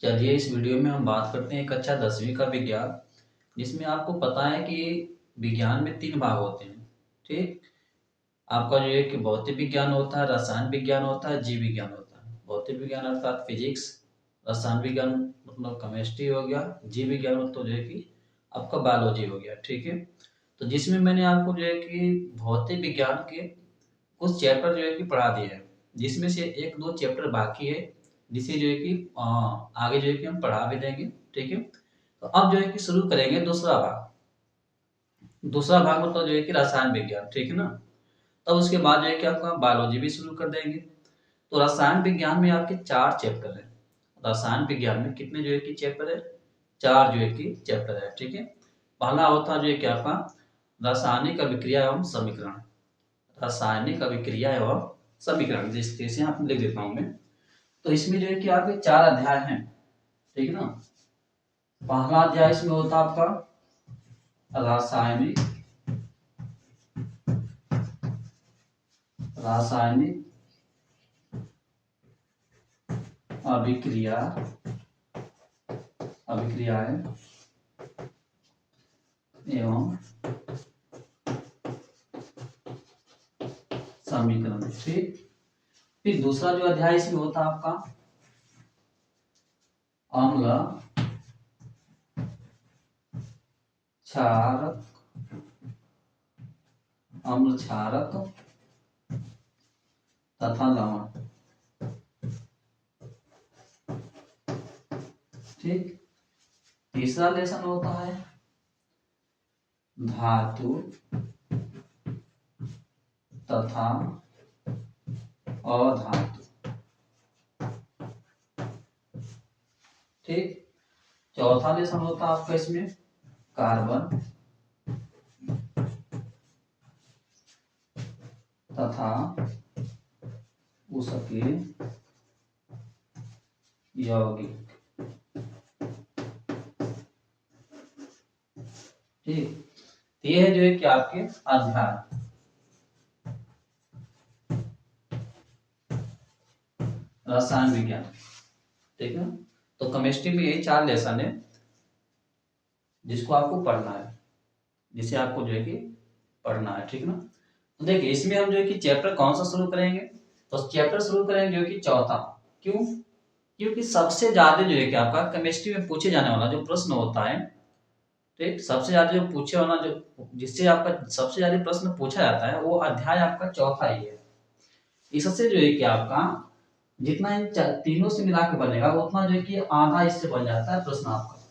चलिए इस वीडियो में हम बात करते हैं कक्षा 10वीं का विज्ञान, जिसमें आपको पता है कि विज्ञान में 3 भाग होते हैं। ठीक, आपका जो है कि भौतिक विज्ञान होता है, रसायन विज्ञान होता है, जीव विज्ञान होता है। भौतिक विज्ञान अर्थात फिजिक्स, रसायन विज्ञान मतलब केमिस्ट्री हो गया, जीव विज्ञान मतलब जो है कि आपका बायोलॉजी हो गया। ठीक है, तो जिसमें मैंने आपको जो है कि भौतिक विज्ञान के कुछ चैप्टर जो है कि पढ़ा दिए हैं, जिसमें से 1-2 चैप्टर बाकी है, जिसे जो है कि आगे जो है कि हम पढ़ा भी देंगे। ठीक है, तो अब जो है कि शुरू करेंगे दूसरा भाग। दूसरा भाग मतलब जो है कि रसायन विज्ञान। ठीक है ना, तब उसके बाद जो है कि आपका बायोलॉजी भी शुरू कर देंगे। तो रसायन विज्ञान में आपके 4 चैप्टर हैं। रसायन विज्ञान में कितने जो है कि चैप्टर है? 4 जो है कि चैप्टर है। ठीक है, पहला होता जो है कि आपका रासायनिक अभिक्रिया एवं समीकरण। रासायनिक अभिक्रिया एवं समीकरण, जैसे यहाँ पे लिख देता हूँ मैं। तो इसमें जो है कि आपके 4 अध्याय हैं। ठीक है ना, पहला अध्याय इसमें होता है आपका रासायनिक रासायनिक अभिक्रिया अभिक्रियाएं एवं समीकरण। ठीक, फिर दूसरा जो अध्याय इसमें होता है आपका अम्ल क्षारक अम्ल क्षारक तथा लवण। ठीक, तीसरा लेसन होता है धातु तथा अधातु। ठीक, चौथा लेसन होता है आपका इसमें कार्बन तथा उसके यौगिक। ठीक, तो ये है जो है कि आपके अध्याय रसायन विज्ञान। ठीक है, तो केमिस्ट्री में यही 4 लेसन है जिसको आपको पढ़ना है, जिसे आपको जो है कि पढ़ना है। ठीक ना, तो देखिए इसमें हम जो है कि चैप्टर कौन सा शुरू करेंगे? तो चैप्टर शुरू करेंगे जो है कि चौथा। क्यों? क्योंकि सबसे ज्यादा जो है कि आपका केमिस्ट्री में पूछे जाने वाला जो प्रश्न होता है, ठीक, सबसे ज्यादा जो पूछे वाला जो जिससे आपका सबसे ज्यादा प्रश्न पूछा जाता है वो अध्याय आपका चौथा ही है। इससे जो है कि आपका जितना इन तीनों से मिला के बनेगा उतना जो है कि आधा इससे बन जाता है प्रश्न आपका।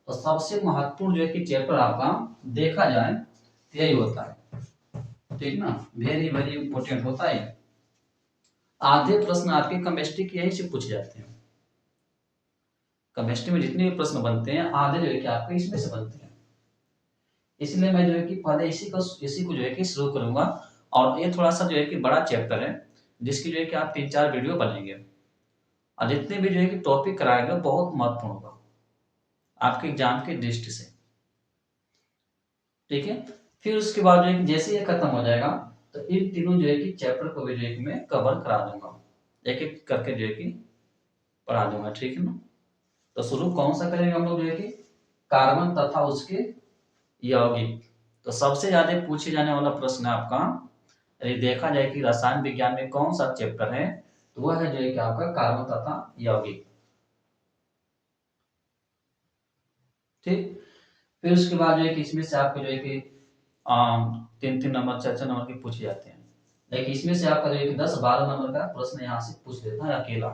तो सबसे महत्वपूर्ण जो है कि चैप्टर आपका देखा जाए तो यही होता है। ठीक ना, वेरी वेरी इंपॉर्टेंट होता है। आधे प्रश्न आपके केमिस्ट्री के यही से पूछे जाते हैं। केमिस्ट्री में जितने भी प्रश्न बनते हैं आधे जो है कि आपके इसमें से बनते हैं। इसलिए मैं जो है कि पहले इसी को जो है कि शुरू करूंगा। और ये थोड़ा सा जो है कि बड़ा चैप्टर है, जिसकी जो है कि आप 3-4 वीडियो बनेंगे, और जितने भी जो है कि टॉपिक कराएंगे बहुत महत्वपूर्ण होगा आपके एग्जाम की दृष्टि से। ठीक है, फिर उसके बाद जो है कि जैसे ये खत्म हो जाएगा तो इन तीनों जो है कि चैप्टर को भी जो है कि मैं कवर करा दूंगा, एक एक करके जो है कि पढ़ा दूंगा। ठीक है ना, तो शुरू कौन सा करेंगे हम लोग जो है कि कार्बन तथा उसके यौगिक। तो सबसे ज्यादा पूछे जाने वाला प्रश्न है आपका, यदि देखा जाए कि रसायन विज्ञान में कौन सा चैप्टर है, तो वह है जो है कि आपका कार्बन तथा यौगिक। ठीक, फिर उसके बाद जो है कि इसमें से आपको जो है कि 3-3 नंबर 4-4 नंबर के पूछे जाते हैं, लेकिन इसमें से आपका जो है कि 10-12 नंबर का प्रश्न यहाँ से पूछ लेता है अकेला।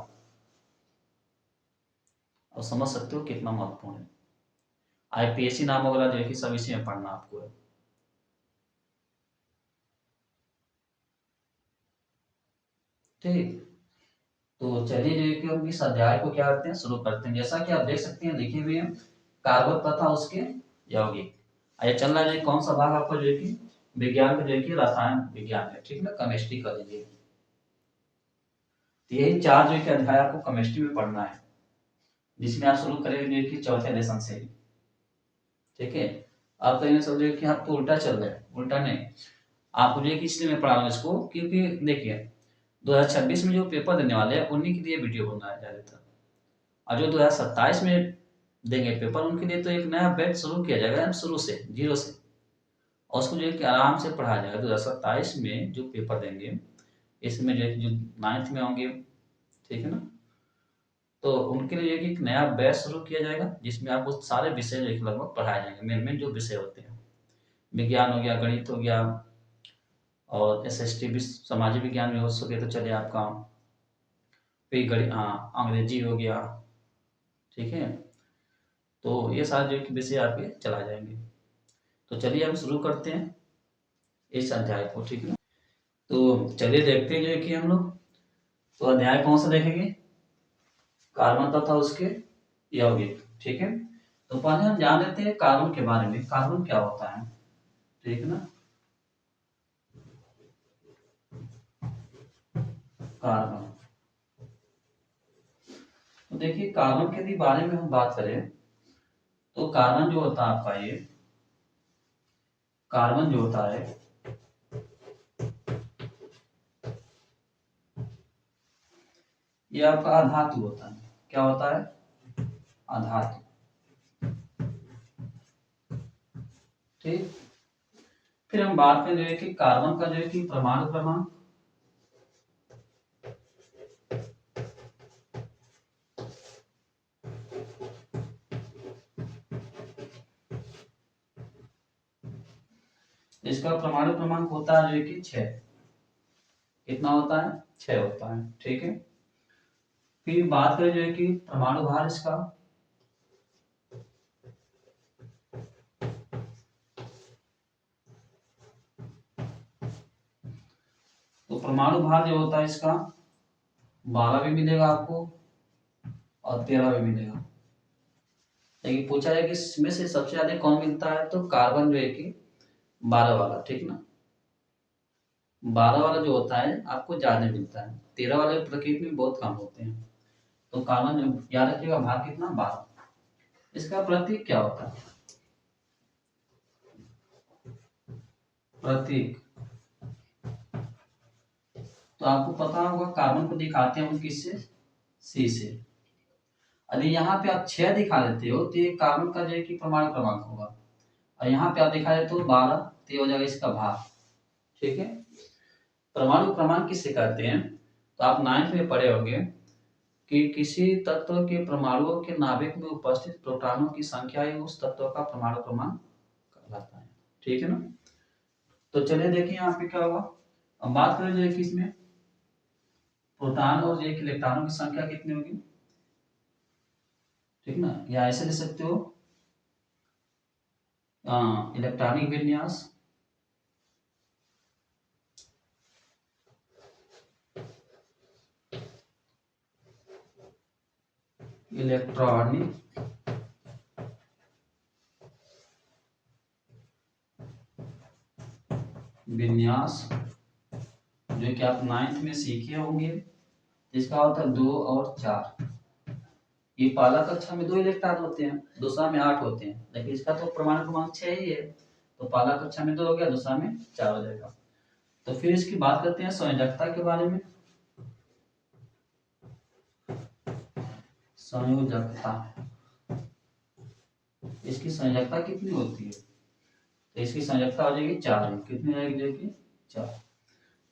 और समझ सकते हो कितना महत्वपूर्ण है। आईपीएससी नाम वगैरह जो है कि सब इसी में पढ़ना आपको है। ठीक, तो चलिए जो है कि हम इस अध्याय को क्या करते हैं, शुरू करते हैं। जैसा कि आप देख सकते हैं लिखे हुए हैं कार्बन तथा उसके यौगिक। आइए चल रहा है कौन सा भाग आपको जो है कि विज्ञान का जो है कि रसायन विज्ञान है। ठीक ना, केमिस्ट्री कर लीजिए। तो यही 4 जो है कि अध्याय आपको केमिस्ट्री में पढ़ना है, जिसमें आप शुरू करेंगे जो है कि चौथे लेसन से। ठीक है, आप कहीं सब जो है कि आपको उल्टा चल रहा है, उल्टा नहीं। आपको जो है कि इसलिए मैं पढ़ा रहा हूँ इसको, क्योंकि देखिए 2026 में जो पेपर देने वाले हैं उन्हीं के लिए वीडियो बनाया जा रहा था। और जो 2027 में देंगे पेपर, उनके लिए तो एक नया बैच शुरू किया जाएगा शुरू से, जीरो से, और उसको जो है कि आराम से पढ़ाया जाएगा। 2027 में जो पेपर देंगे, इसमें जो है जो 9th में होंगे, ठीक है ना, तो उनके लिए एक नया बैच शुरू किया जाएगा, जिसमें आपको सारे विषय जो लगभग पढ़ाए जाएंगे। मेन मेन जो विषय होते हैं, विज्ञान हो गया, गणित हो गया, और SST भी, सामाजिक विज्ञान में हो सके तो चले आपका, फिर गणित, हाँ, अंग्रेजी हो गया, ठीक है। तो ये सारे जो विषय आपके चला जाएंगे। तो चलिए हम शुरू करते हैं इस अध्याय को, ठीक है। तो चलिए देखते हैं जो है कि हम लोग, तो अध्याय कौन सा देखेंगे, कार्बन तथा उसके यौगिक, ठीक है। तो पहले हम जान लेते हैं कार्बन के बारे में, कार्बन क्या होता है, ठीक है ना। कार्बन, तो देखिए कार्बन के बारे में हम बात करें तो कार्बन जो होता है आपका, ये कार्बन जो होता है, ये आपका अधातु होता है। क्या होता है, अधातु, ठीक। फिर हम बात करें जो है कि कार्बन का जो है कि परमाणु क्रमांक, इसका परमाणु क्रमांक होता है जो है कि 6। कितना होता है, 6 होता है, ठीक है। फिर बात करें जो है कि परमाणु भार इसका, तो परमाणु भार जो होता है इसका 12 भी मिलेगा आपको और 13 भी मिलेगा। लेकिन पूछा है कि इसमें से सबसे ज्यादा कौन मिलता है, तो कार्बन जो है कि 12 वाला, ठीक ना। 12 वाला जो होता है आपको ज्यादा मिलता है, 13 वाले प्रकृति में बहुत कम होते हैं। तो कार्बन जो याद रखिएगा, भाग कितना, 12। इसका प्रतीक क्या होता है, प्रतीक, तो आपको पता होगा कार्बन को दिखाते हैं हम किससे, C से। यदि यहाँ पे आप 6 दिखा देते हो तो ये कार्बन का जो है कि परमाणु क्रमांक होगा, और यहाँ पे आप दिखा देते हो 12, तो ये हो जाएगा इसका भार, ठीक है। परमाणु क्रमांक किससे कहते हैं, तो आप 9th में पढ़े होंगे कि किसी तत्व के परमाणुओं के नाभिक में उपस्थित प्रोटॉनों की संख्या ही उस तत्व का परमाणु क्रमांक कहलाता है, ठीक है ना। तो चलिए देखिए यहाँ पे क्या होगा। अब बात करें जो है कि इसमें प्रोटॉन और एक इलेक्ट्रॉनों की संख्या कितनी होगी, ठीक ना, या ऐसे लिख सकते हो, इलेक्ट्रॉनिक विन्यास, इलेक्ट्रॉनिक विन्यास, जो कि आप 9th में सीखे होंगे, जिसका होता है 2 और 4। ये पहला कक्षा में 2 इलेक्ट्रॉन होते हैं, दूसरा में 8 होते हैं, लेकिन इसका तो परमाणु क्रमांक 6 ही है, तो पहला कक्षा में 2 हो गया, दूसरा में 4 हो जाएगा। तो फिर इसकी बात करते हैं संयोजकता के बारे में। संयोजकता, इसकी संयोजकता कितनी होती है, तो इसकी संयोजकता हो जाएगी 4। कितनी जाएगी, 4।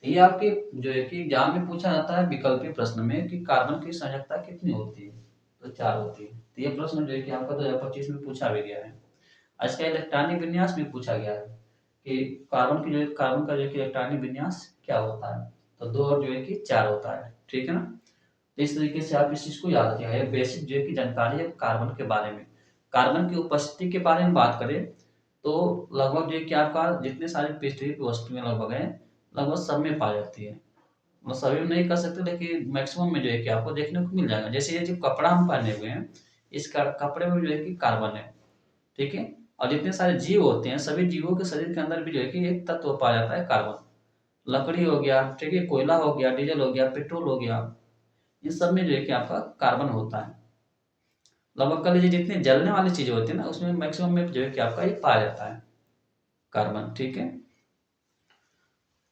ये आपके जो है कि एग्जाम में पूछा जाता है विकल्पीय प्रश्न में कि कार्बन की संयोजकता कितनी होती है, तो 4 होती है। तो ये प्रश्न जो है कि आपका 2025 में पूछा भी गया है। आज का इलेक्ट्रॉनिक विन्यास में पूछा गया है कि कार्बन का जो है कि इलेक्ट्रॉनिक विन्यास क्या होता है, तो 2 और जो है कि 4 होता है, ठीक है ना। तो इस तरीके से आप इस चीज को याद रखिएगा। ये बेसिक जो है कि जानकारी है कार्बन के बारे में। कार्बन की उपस्थिति के बारे में बात करें तो लगभग जो है कि आपका जितने सारे पृथ्वी की वस्तुएं लगभग है, लगभग सब में पाई जाती है। मतलब सभी में नहीं कर सकते, लेकिन मैक्सिमम में जो है कि आपको देखने को मिल जाएगा। जैसे ये जो कपड़ा हम पहने हुए हैं, इस कपड़े में जो है कि कार्बन है, ठीक है। और जितने सारे जीव होते हैं, सभी जीवों के शरीर के अंदर भी जो है कि एक तत्व पाया जाता है, कार्बन। लकड़ी हो गया, ठीक है, कोयला हो गया, डीजल हो गया, पेट्रोल हो गया, इन सब में जो है कि आपका कार्बन होता है। लगभग कर लीजिए जितनी जलने वाली चीजें होती है ना, उसमें मैक्सिमम में जो है कि आपका ये पाया जाता है, कार्बन, ठीक है।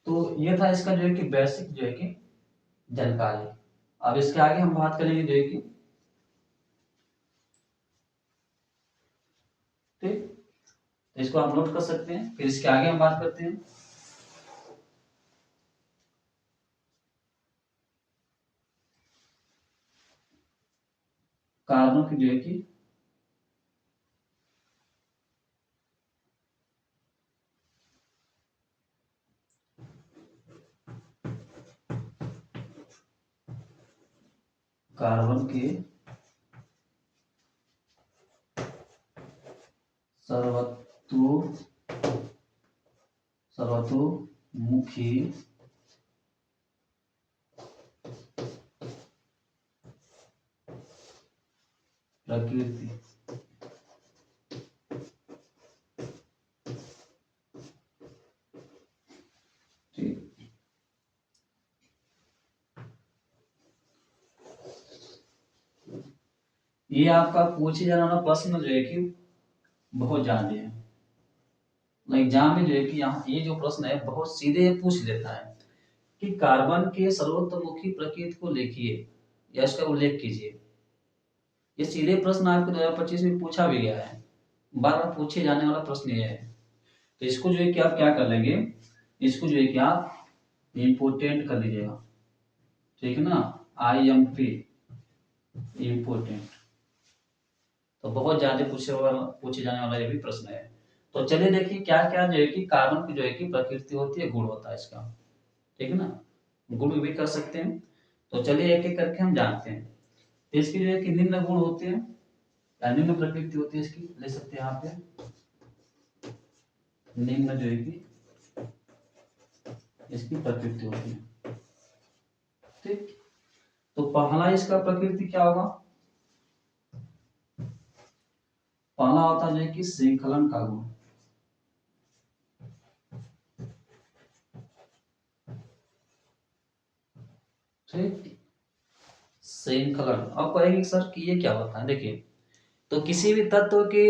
तो ये था इसका जो है कि बेसिक जो है कि जानकारी। अब इसके आगे हम बात करेंगे जो है कि तो इसको आप नोट कर सकते हैं। फिर इसके आगे हम बात करते हैं। कार्बन की जो है कि कार्बन के सर्वतोमुखी प्रकृति। ठीक, ये आपका पूछे जाने वाला प्रश्न जो है कि बहुत ज्यादा है। एग्जाम में जो है कि यहाँ ये जो प्रश्न है बहुत सीधे पूछ लेता है कि कार्बन के सर्वतोमुखी प्रकृति को लिखिए या इसका उल्लेख कीजिए। ये सीधे प्रश्न आपको 2025 में पूछा भी गया है, बार बार पूछे जाने वाला प्रश्न ये है। तो इसको जो है कि आप क्या कर लेंगे, इसको जो है कि आप इम्पोर्टेंट कर लीजिएगा, ठीक है ना, IMP इम्पोर्टेंट। तो बहुत ज्यादा पूछे जाने वाला ये भी प्रश्न है। तो चलिए देखिए क्या क्या जो है कि कार्बन की जो है कि प्रकृति होती है, गुण होता है इसका, ठीक है ना, गुण भी कर सकते हैं। तो चलिए एक एक करके हम जानते हैं। तो इसकी जो है कि निम्न गुण होते हैं या निम्न प्रकृति होती है इसकी, ले सकते हैं यहाँ पे निम्न जो है कि इसकी प्रकृति होती है। ठीक, तो पहला इसका प्रकृति क्या होगा, पहला होता है कि श्रृंखलन का गुण। ठीक, श्रृंखलन। अब कहेंगे सर कि ये क्या होता है, देखिए तो किसी भी तत्व के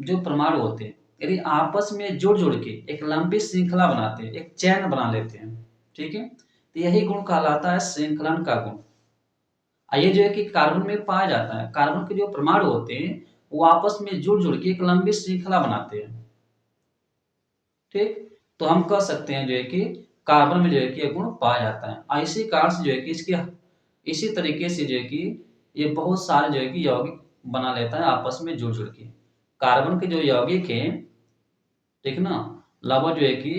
जो परमाणु होते हैं यदि आपस में जुड़ जुड़ के एक लंबी श्रृंखला बनाते हैं, एक चैन बना लेते हैं, ठीक है, तो यही गुण कहलाता है श्रृंखलन का गुण। ये जो है कि कार्बन में पाया जाता है, कार्बन के जो परमाणु होते हैं वो आपस में जुड़ जुड़ के एक लंबी श्रृंखला बनाते हैं। ठीक, तो हम कह सकते हैं जो है कि कार्बन में जो है कि यह गुण पाया जाता है। इसी कारण से जो है कि इसके इसी तरीके से जो है कि ये बहुत सारे जो है कि यौगिक बना लेता है आपस में जुड़ जुड़ के। कार्बन के जो यौगिक है, ठीक ना, लगभग जो है कि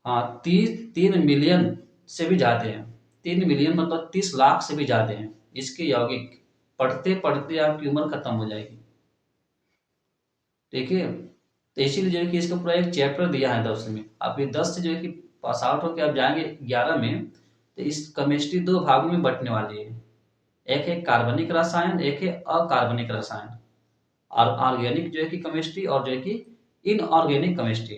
हाँ 3 मिलियन से भी ज्यादा है। 3 मिलियन मतलब 30 लाख से भी ज्यादा है इसके यौगिक। पढ़ते पढ़ते आपकी उम्र खत्म हो जाएगी, ठीक है। तो इसीलिए जो है कि इसका पूरा एक चैप्टर दिया है 10 में। आप ये 10 से जो है कि पास आउट होकर आप जाएंगे 11 में, तो इस केमिस्ट्री 2 भागों में बंटने वाली है। एक है कार्बनिक रसायन, एक है अकार्बनिक रसायन, और ऑर्गेनिक जो है कि केमिस्ट्री और जो है कि इनऑर्गेनिक केमिस्ट्री।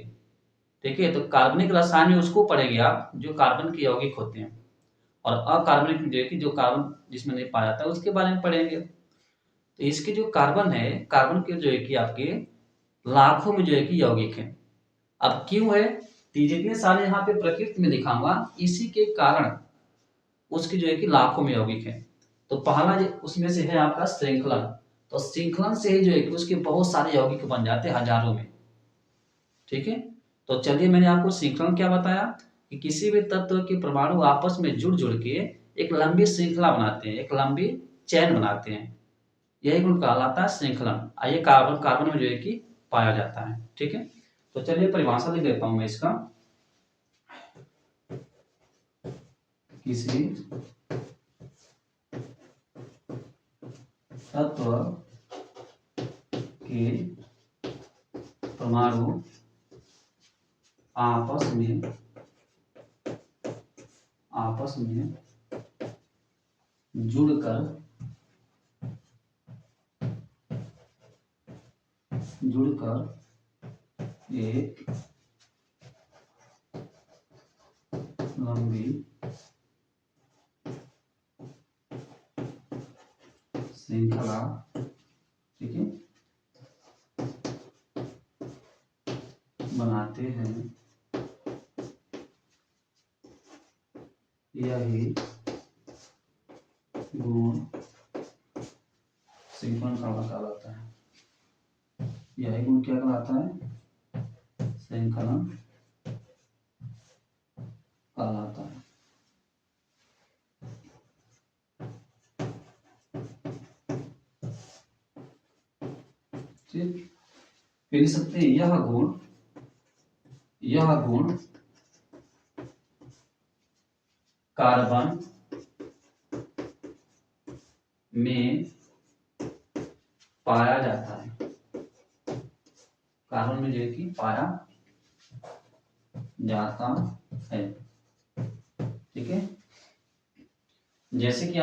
ठीक है, तो कार्बनिक रसायन में उसको पढ़ेंगे आप जो कार्बन के यौगिक होते हैं, और अकार्बनिक जो है कि जो कार्बन जिसमें नहीं पाया जाता है उसके बारे में पढ़ेंगे। तो इसके जो कार्बन है, कार्बन के जो है कि आपके लाखों में जो है कि यौगिक है। अब क्यों है, तो जितने सारे यहाँ पे प्रकृति में दिखाऊंगा इसी के कारण उसकी जो है कि लाखों में यौगिक है। तो पहला उसमें से है आपका श्रृंखलन। तो श्रृंखलन से ही जो है कि उसके बहुत सारे यौगिक बन जाते हैं हजारों में, ठीक है। तो चलिए मैंने आपको श्रृंखलन क्या बताया कि किसी भी तत्व के परमाणु आपस में जुड़ जुड़ के एक लंबी श्रृंखला बनाते हैं, एक लंबी चैन बनाते हैं, यही गुण कहलाता है श्रृंखलन। आइए कार्बन कार्बन में जो है कि पाया जाता है, ठीक है। तो चलिए परिभाषा लिख देता हूं मैं इसका। किसी तत्व के परमाणु आपस में जुड़कर एक लंबी श्रृंखला, ठीक है, बनाते हैं, यही गुण श्रृंखलन कहलाता है। यह गुण क्या कहलाता है? श्रृंखलन कहलाता है। ठीक, फिर लिख सकते हैं यह गुण कार्बन में पाया जाता है। कार्बन में जो है कि पाया जाता है। ठीक है, जैसे कि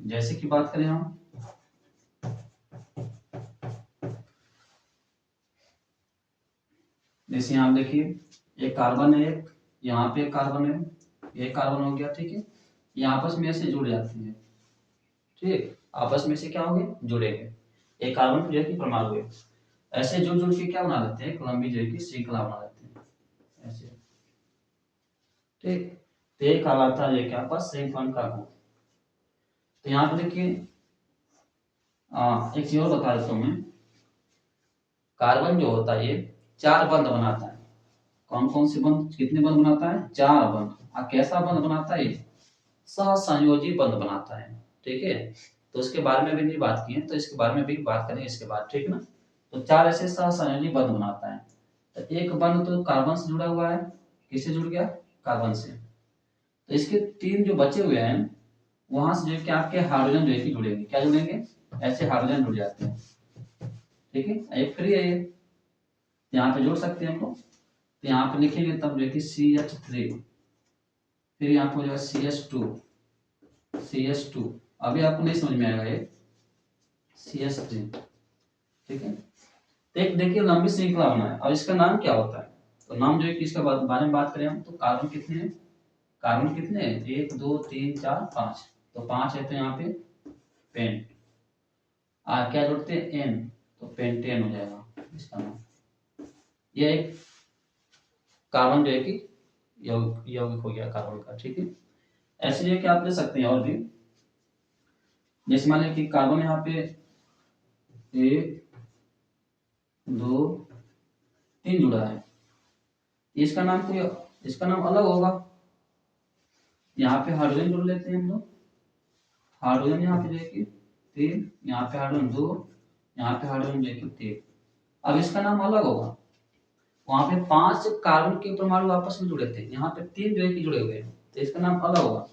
जैसे कि बात करें हम, जैसे यहाँ देखिए एक कार्बन है, एक यहाँ पे एक कार्बन है, एक कार्बन हो गया। ठीक है, ये आपस में ऐसे जुड़ जाती है। ठीक, आपस में से क्या होंगे? जुड़ेंगे। एक कार्बन जो है कि परमाणु है, ऐसे जुड़ जुड़ के क्या बना लेते हैं? एक लंबी जो है कि श्रृंखला बना लेते हैं ऐसे। ठीक, तो ये कहलाता है क्या? आपस श्रृंखलन का गुण। तो यहाँ पे देखिए एक चीज और बता देता हूँ मैं। कार्बन जो होता है ये 4 बंध बनाता है। कौन कौन से बंध? कितने बंध बनाता है? 4 बंध। कैसा बंध बनाता है? सहसंयोजी बंध बनाता है। ठीक है, तो उसके बारे में भी नहीं बात की है, तो इसके बारे में भी बात करेंगे इसके बाद। ठीक है ना, तो 4 ऐसे सहसंयोजी बंध बनाता है। तो एक बंध तो कार्बन से जुड़ा हुआ है। किससे जुड़ गया? कार्बन से। तो इसके 3 जो बचे हुए हैं, वहां से जो है कि आपके हाइड्रोजन जो है कि जुड़ेंगे। क्या जुड़ेंगे? ऐसे हाइड्रोजन जुड़ जाते हैं। ठीक है, एक फ्री है ये, यहाँ पे जोड़ सकते हैं हम लोग। तो यहाँ पे लिखेंगे तब जो है कि CH3, फिर यहाँ पे हो जाएगा CH2। अभी आपको नहीं समझ में आएगा ये CH3। ठीक है, तो एक देखिए लंबी श्रृंखला बना है। और इसका नाम क्या होता है? तो नाम जो है कि इसका बारे में बात करें हम, तो कार्बन कितने हैं? कार्बन कितने हैं? 1 2 3 4 5। तो 5 है, तो यहाँ पे पेंट। क्या जोड़ते हैं? N, तो पेंटेन हो जाएगा इसका नाम। ये एक कार्बन जो है कि यौगिक हो गया कार्बन का। ठीक है, ऐसे जो है कि आप ले सकते हैं और भी। जैसे मान लीजिए कि कार्बन यहाँ पे 1 2 3 जुड़ा है, इसका नाम अलग होगा। यहाँ पे हाइड्रोजन जोड़ लेते हैं हम लोग। हाइड्रोजन यहाँ पे जो है कि 3, यहाँ पे हाइड्रोजन 2, यहाँ पे हाइड्रोजन जो है कि 3। अब इसका नाम अलग होगा। वहां पे 5 कार्बन के परमाणु आपस में जुड़े थे, यहाँ पे 3 जो है कि जुड़े हुए हैं, तो इसका नाम अलग होगा।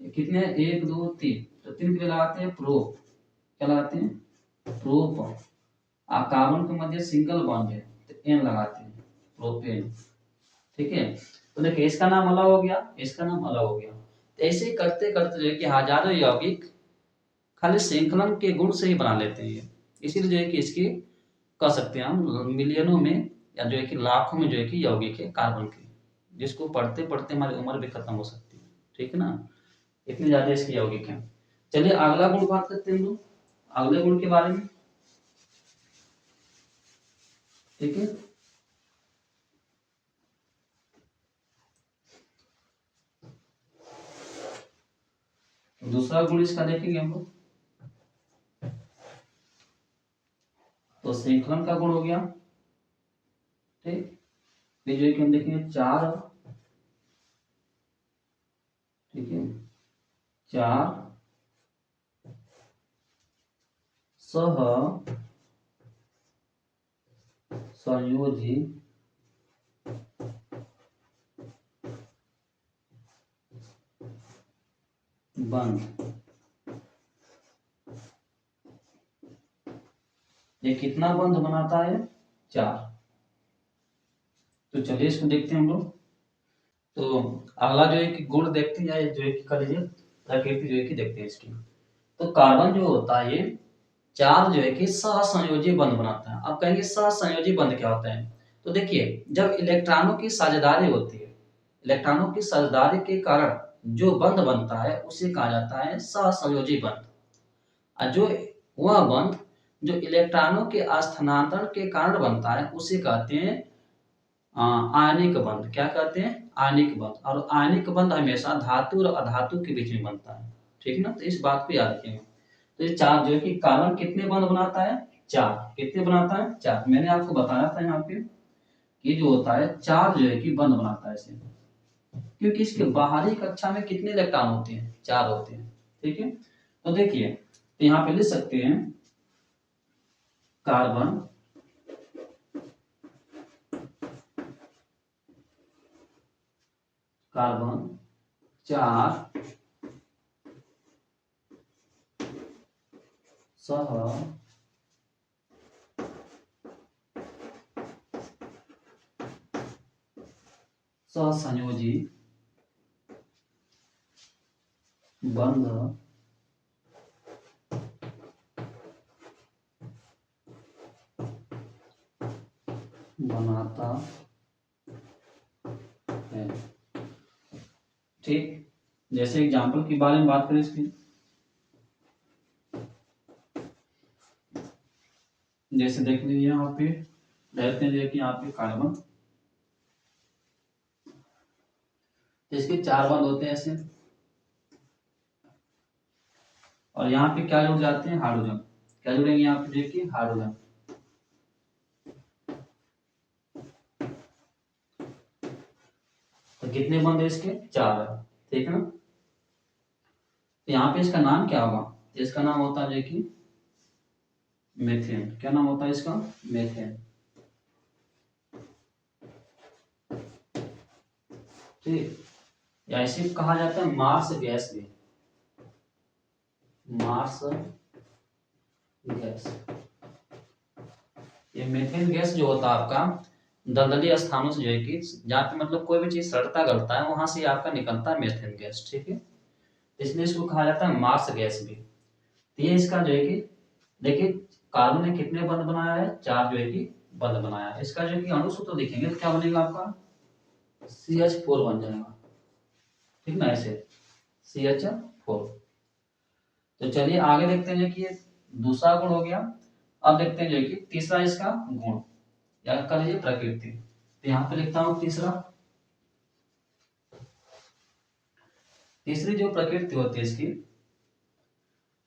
कितने? 1 2 3। तो 3 के लिए लगाते हैं प्रोप। क्या लगाते हैं? प्रोप। कार्बन के मध्य सिंगल बॉन्ड है, तो एन लगाते हैं, प्रोपेन। ठीक है, तो देखिए इसका नाम अलग हो गया, इसका नाम अलग हो गया। तो ऐसे ही करते करते जो है कि हजारों यौगिक खाली श्रृंखलन के गुण से ही बना लेते हैं ये। इसीलिए जो है कि इसकी कह सकते हैं हम मिलियनों में या जो है कि लाखों में जो है कि यौगिक है कार्बन के, जिसको पढ़ते पढ़ते हमारी उम्र भी खत्म हो सकती है। ठीक है ना, इतने ज्यादा इसके यौगिक हैं। चलिए अगला गुण बात करते हैं हम लोग, अगले गुण के बारे में। ठीक है, दूसरा गुण इसका देखेंगे हम लोग, तो श्रृंखलन का गुण हो गया। ठीक, फिर जो है कि हम देखेंगे 4। ठीक है, 4 सह संयोजी बंध। ये कितना बंध बनाता है? 4। तो चलिए इसको देखते हैं हम लोग। तो अगला जो है कि गुण देखते हैं, या जो है कि कर लीजिए प्रकृति जो है कि देखते हैं इसकी। तो कार्बन जो होता है ये 4 जो है कि सहसंयोजी बंध बनाता है। अब कहेंगे सहसंयोजी बंध क्या होता है? तो देखिए जब इलेक्ट्रॉनों की साझेदारी होती है, इलेक्ट्रॉनों की साझेदारी के कारण जो बंध बनता है उसे कहा जाता है सहसंयोजी बंध। और जो वह बंध जो इलेक्ट्रॉनों के स्थानांतरण के कारण बनता है उसे कहते हैं आयनिक बंध। क्या कहते हैं? आयनिक बंध। और आयनिक बंध हमेशा धातु और अधातु के बीच में बनता है। ठीक है ना, तो इस बात को याद रखिएगा। तो ये 4 जो है कि कार्बन कितने बंध बनाता है? 4। कितने बनाता है? 4। मैंने आपको बताया था यहाँ पे कि जो होता है 4 जो है कि बंध बनाता है इसे, क्योंकि इसके बाहरी कक्षा में कितने इलेक्ट्रॉन होते हैं? 4 होते हैं। ठीक है, तो देखिए तो यहाँ पे लिख सकते हैं कार्बन कार्बन 4 सह सहसंयोजी बंध बनाता है। ठीक, जैसे एग्जाम्पल के बारे में बात करें इसकी, जैसे देख लीजिए यहाँ पे रहते हैं कि यहाँ पे कार्बन, तो इसके 4 बंध होते हैं ऐसे, और यहाँ पे क्या जुड़ जाते हैं? हाइड्रोजन। क्या जुड़ेंगे यहाँ पे? देखिए हाइड्रोजन। तो कितने बंद है इसके? 4। ठीक है ना, तो यहाँ पे इसका नाम क्या होगा? तो इसका नाम होता है देखिए मेथेन। क्या नाम होता है इसका? मेथेन। ठीक, या इसे कहा जाता है मार्स गैस भी। मार्स गैस, ये मेथेन गैस जो होता है आपका दलदली स्थानों से जो है कि जहाँ पे मतलब कोई भी चीज सड़ता गलता है वहां से आपका निकलता है मेथेन गैस। ठीक है, इसलिए इसको कहा जाता है मार्स गैस भी। तो ये इसका जो है कि देखिए कार्बन ने कितने बंध बनाया है? 4 जो है कि बंध बनाया है। इसका जो है कि अणु सूत्र लिखेंगे तो क्या बनेगा आपका? CH4 बन जाएगा। ठीक ना, ऐसे CH4। तो चलिए आगे देखते हैं कि ये दूसरा गुण हो गया। अब देखते हैं जो कि तीसरा इसका गुण या कर लीजिए प्रकृति। तो यहाँ पे लिखता हूं तीसरा। तीसरी जो प्रकृति होती है इसकी,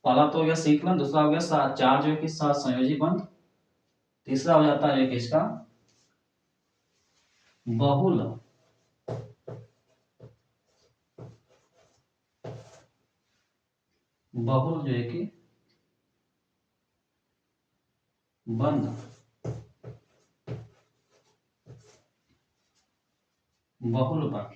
पहला तो हो गया शीतलन, दूसरा हो गया 4 जो कि संयोजी बंध, तीसरा हो जाता है कि इसका बहुल बहुल जो है कि बंध। बहुल बंध,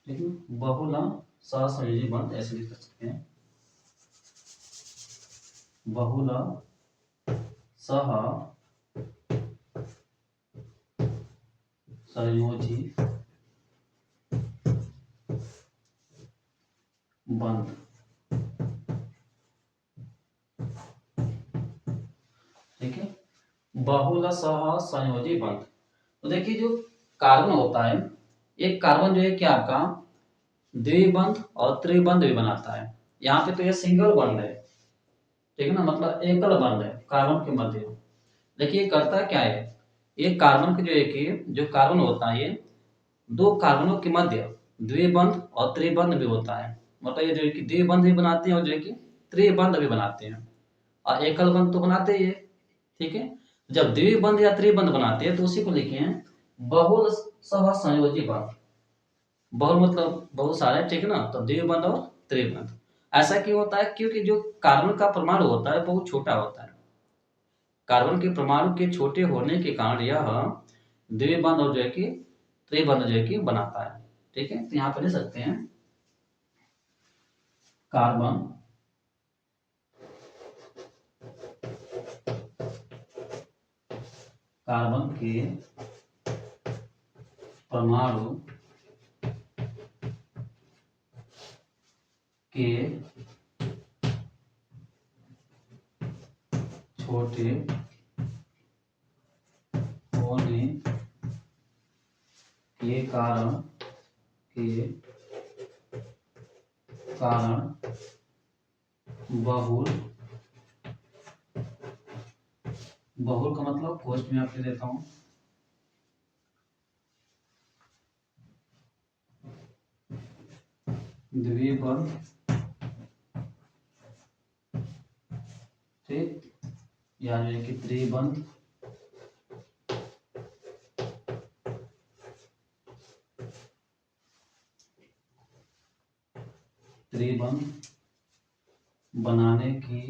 ठीक है, बहुल सहसंयोजी बंध ऐसे लिख सकते हैं। बहुल सह संयोजी बंध। ठीक है, बहुल सह संयोजी बंध। तो देखिए जो कार्बन होता है, एक कार्बन जो है कि आपका द्विबंध और त्रिबंध भी बनाता है। यहाँ पे तो ये सिंगल बंध है। ठीक है ना, मतलब एकल बंध है कार्बन के मध्य। देखिए ये करता क्या है, ये कार्बन के जो है कि जो कार्बन होता है ये 2 कार्बनों के मध्य द्विबंध और त्रिबंध भी होता है। मतलब ये जो है कि द्विबंध भी बनाते हैं और जो है कि त्रिबंध भी बनाते हैं, और एकल बंध तो बनाते ही है। ठीक है, जब द्विबंध या त्रिबंध बनाते हैं तो उसी को लिखे हैं बहुल सहसंयोजी बंध। बहुल मतलब बहुत सारे, ठीक है ना, तो द्विबंध और त्रिबंध। ऐसा क्यों होता है? क्योंकि जो कार्बन का परमाणु होता है बहुत छोटा होता है। कार्बन के परमाणु के छोटे होने के कारण यह द्विबंध और जो है कि त्रिबंध जो है कि बनाता है। ठीक है, तो यहाँ पे लिख सकते हैं कार्बन कार्बन के परमाणु के छोटे होने के कारण बहुल बहुल का मतलब कोष्ठ में आपके देता हूं, द्विबंध या जो है कि त्रिबंध बनाने की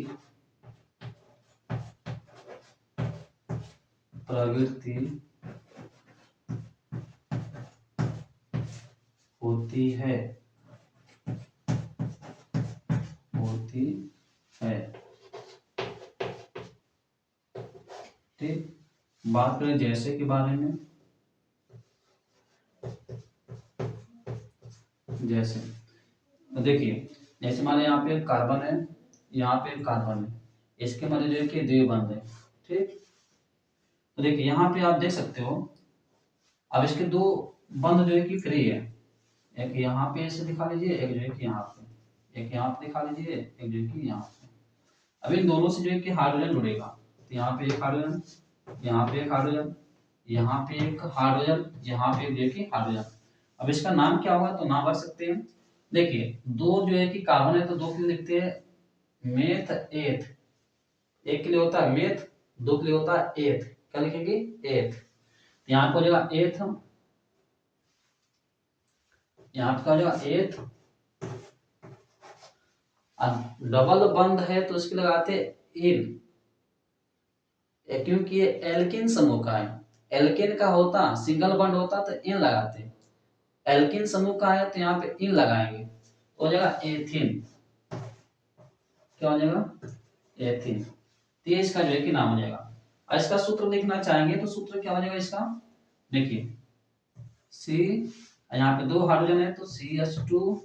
प्रवृत्ति होती है ठीक। बात करें जैसे के बारे में, जैसे तो देखिए, जैसे मान यहाँ पे कार्बन है, यहाँ पे कार्बन है, इसके मध्य जो है कि द्विबंध है ठीक। तो देखिए यहाँ पे आप देख सकते हो, अब इसके दो बंध जो है कि फ्री है, एक यहाँ पे ऐसे दिखा लीजिए, एक जो है कि यहाँ पे, एक यहाँ पे दिखा लीजिए, एक जो है कि यहाँ पे। अब इन दोनों से जो है कि हाइड्रोजन जुड़ेगा, तो यहाँ पे एक हाइड्रोजन, यहाँ पे एक हाइड्रोजन, यहाँ पे एक हाइड्रोजन, यहाँ पे जो है कि हाइड्रोजन। अब इसका नाम क्या होगा, तो नाम रख सकते हैं। देखिए दो जो है कि कार्बन है तो दो के लिए लिखते हैं मेथ एथ, एक के लिए होता है मेथ, दो के लिए होता है एथ, क्या लिखेंगे एथ। यहाँ पर हो जाएगा एथ, यहाँ पे क्या हो जाएगा एथ। डबल बंद है तो इसके लगाते इन, क्योंकि ये एल्किन समूह का है, एल्किन का होता सिंगल बंड होता तो इन लगाते, एल्किन समूह का है तो यहाँ पे इन लगाएंगे, तो हो जाएगा एथिन, क्या हो जाएगा एथिन। तो ये इसका जो है कि नाम हो जाएगा। और इसका सूत्र लिखना चाहेंगे तो सूत्र क्या हो जाएगा इसका, देखिए सी, यहाँ पे दो हाइड्रोजन है तो CH2,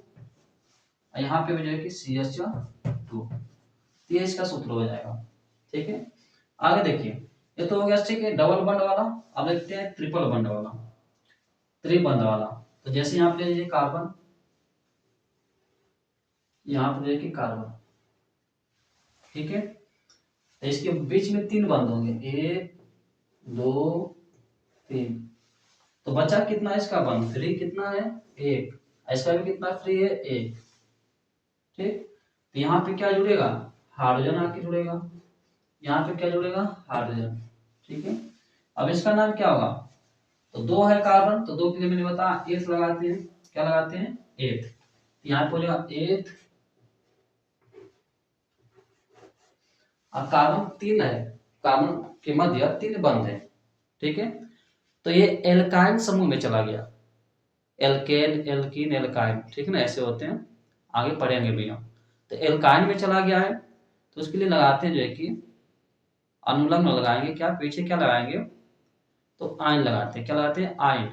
यहाँ पे जो है कि CH2, ये इसका सूत्र हो जाएगा ठीक है। आगे देखिए, ये तो हो गया ठीक है डबल बंड वाला। अब देखते हैं ट्रिपल बंड वाला, त्रिबंध वाला। तो जैसे यहाँ पे लीजिए कार्बन, यहाँ पे देखिए कार्बन ठीक है, तो इसके बीच में तीन बंद होंगे, एक दो तीन, तो बचा कितना इसका बंद, फ्री कितना है एक, इसका भी कितना फ्री है एक ठीक। तो यहाँ पे क्या जुड़ेगा, हाइड्रोजन आके जुड़ेगा, यहाँ पे क्या जुड़ेगा हाइड्रोजन ठीक है। अब इसका नाम क्या होगा, तो दो है कार्बन तो दो के लिए मैंने बताया एथ लगाते हैं, क्या लगाते हैं एथ, यहाँ पे हो जाएगा एथ। अब कार्बन तीन है, कार्बन के मध्य तीन बंद है ठीक है, तो ये एल्काइन समूह में चला गया, एल्केन एल्कीन एल्काइन ठीक है ना, ऐसे होते हैं, आगे पढ़ेंगे भी हम। तो एल्काइन में चला गया है तो उसके लिए लगाते हैं जो है कि अनुलग्न लगाएंगे, क्या पीछे क्या लगाएंगे, तो आयन लगाते हैं, क्या लगाते हैं आयन।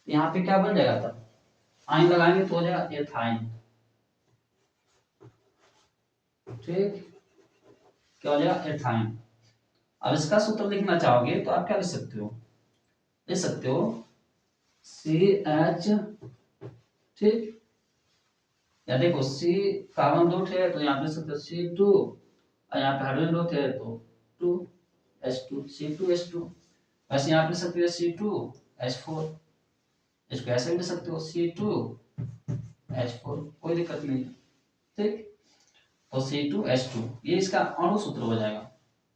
यहाँ पे क्या बन जाएगा, तब आयन लगाएंगे तो हो जाएगा एथाइन ठीक, क्या हो जाएगा एथाइन। अब इसका सूत्र लिखना चाहोगे तो आप क्या लिख सकते हो, लिख सकते हो CH ठीक, या देखो सी कार्बन दो थे तो यहाँ पे सकते हो C2, और यहाँ पे हाइड्रोजन दो थे तो 2H2 C2H2, वैसे यहाँ पे सकते हो C2H4, इसको ऐसे भी लिख सकते हो C2H4, कोई दिक्कत नहीं ठीक। तो C2H2 ये इसका अणु सूत्र हो जाएगा